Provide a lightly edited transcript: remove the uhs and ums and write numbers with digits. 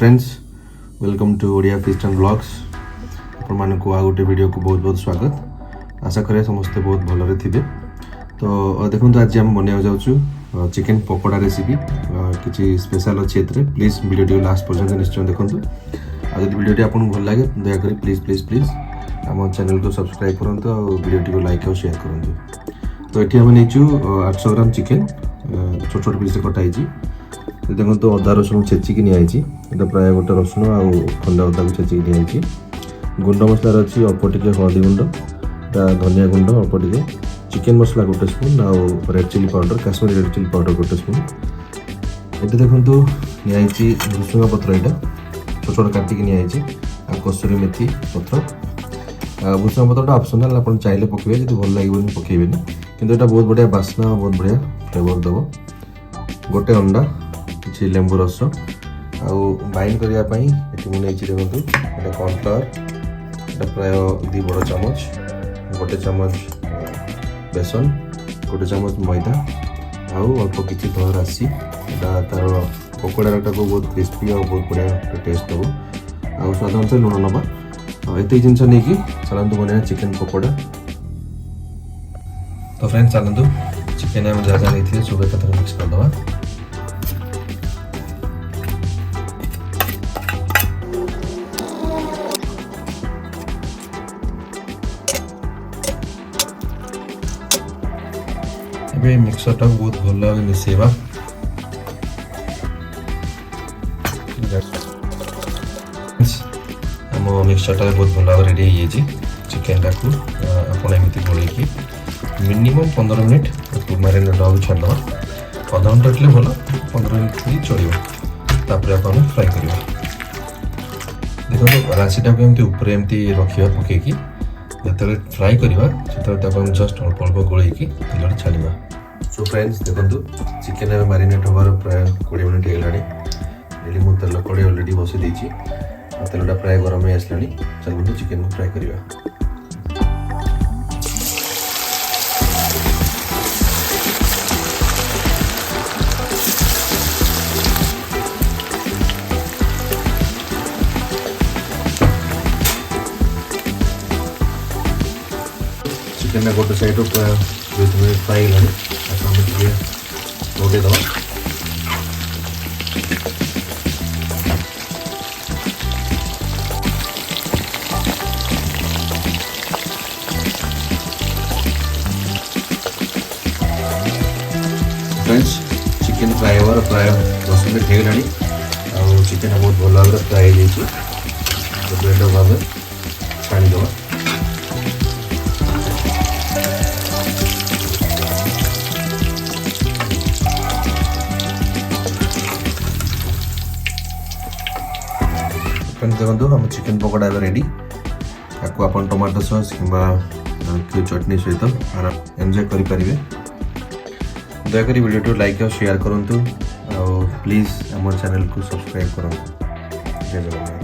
Friends welcome to Odia feast and blogs आपण मानक आ गोटे वीडियो को बहुत बहुत स्वागत आशा करे समस्ते बहुत भलरे थिबे। तो देखो आज आम बना जाऊँ चिकेन पकोड़ा रेसिपी किसी स्पेशल अच्छी एथरे प्लीज वीडियो लास्ट पर्यंत निश्चय देखूँ। आज वीडियो आपको भल लगे दयाकोरी प्लीज प्लीज प्लीज आम चैनल को सब्सक्राइब करूँ और वीडियो को लाइक और शेयर करूँ। तो ये आम नहीं 800 ग्राम चिकेन छोट छोट पीस कटाई देखो तो अदा रसुण छेचिकी निआई प्राय गोटे रसुण आ खंडा अदा को छेचिकी निआई गुंड मसलार अच्छी अल्प टिके हलदी गुंड धनिया गुंड अल्प टिके चिकेन मसला गोटे स्पून आ red chilli powder Kashmiri red chilli powder गोटे स्पून ये देखो निआई भुसुंगा पत्र यहाँ छोट छोट काटिकी निआई आ कसूरी मेथी पत्र भुसुंगा पत्रटा ऑप्शनल आप चाहिए पकेबे जो भल लगे पकेबेनि किंतु एटा बहुत बढ़िया बास्ना बहुत बढ़िया फ्लेवर देव। गोटे अंडा किसी लेंबू रस आउ बाइंड करने मुझे देखो ये कॉर्नफ्लावर ये प्राय 2 बड़ चामच गोटे चामच बेसन गोटे चामच मैदा आउ अल्प किसी धला राशि तार पकोड़ा को बहुत क्रिस्पी और बहुत बढ़िया टेस्ट दब आ स्वाद अनुसार लुण नवा एत जिन नहीं चलतु बना चिकेन पकोड़ा। तो फ्रेंड्स चलतु चिकेन आम जहाँ जहाँ नहीं सब एक मिक्स करदे मिक्सर टाक बहुत भल भाव मिसेवा आम मिक्सचर टा बहुत भल भाव रेडी हो चिकेन टाक आपमती गोल मिनिमम 15 मिनट मैरिनेट हाँ छाड़ अधा घंटा रखले भल 15 मिनट भी चलो आप फ्राए कर देखो राशिटा को एमती ऊपर एमती रखा पकईकी जो फ्राए करवा जस्ट अल्प अल्प गोल तेल छाड़ा। सो फ्रेंड्स देखो चिकेन में मैरिनेट होबार प्राय 20 मिनट होगा मुझे तेल कड़े अलरेडी बसई देती तेलटा प्राय गरम हो आसला चलते चिकेन को फ्राए करवा। चिकेन गोटे साइड 20 मिनट फ्राई है रोटे दवा फ्रेंड्स चिकेन फ्राई होवार प्राय 10 मिनट होगा चिकेन बहुत भल भाव फ्राई हो ब्लेड भाव छाड़ीदवा। देखो हम चिकेन पकोड़ा रेडी आपको आप टमाटो सॉस कि चटनी सहित एंजॉय करें। दयाकोरी वीडियो लाइक और शेयर करूँ प्लीज आम चैनल को सब्सक्राइब करूँ। जय जगन्नाथ।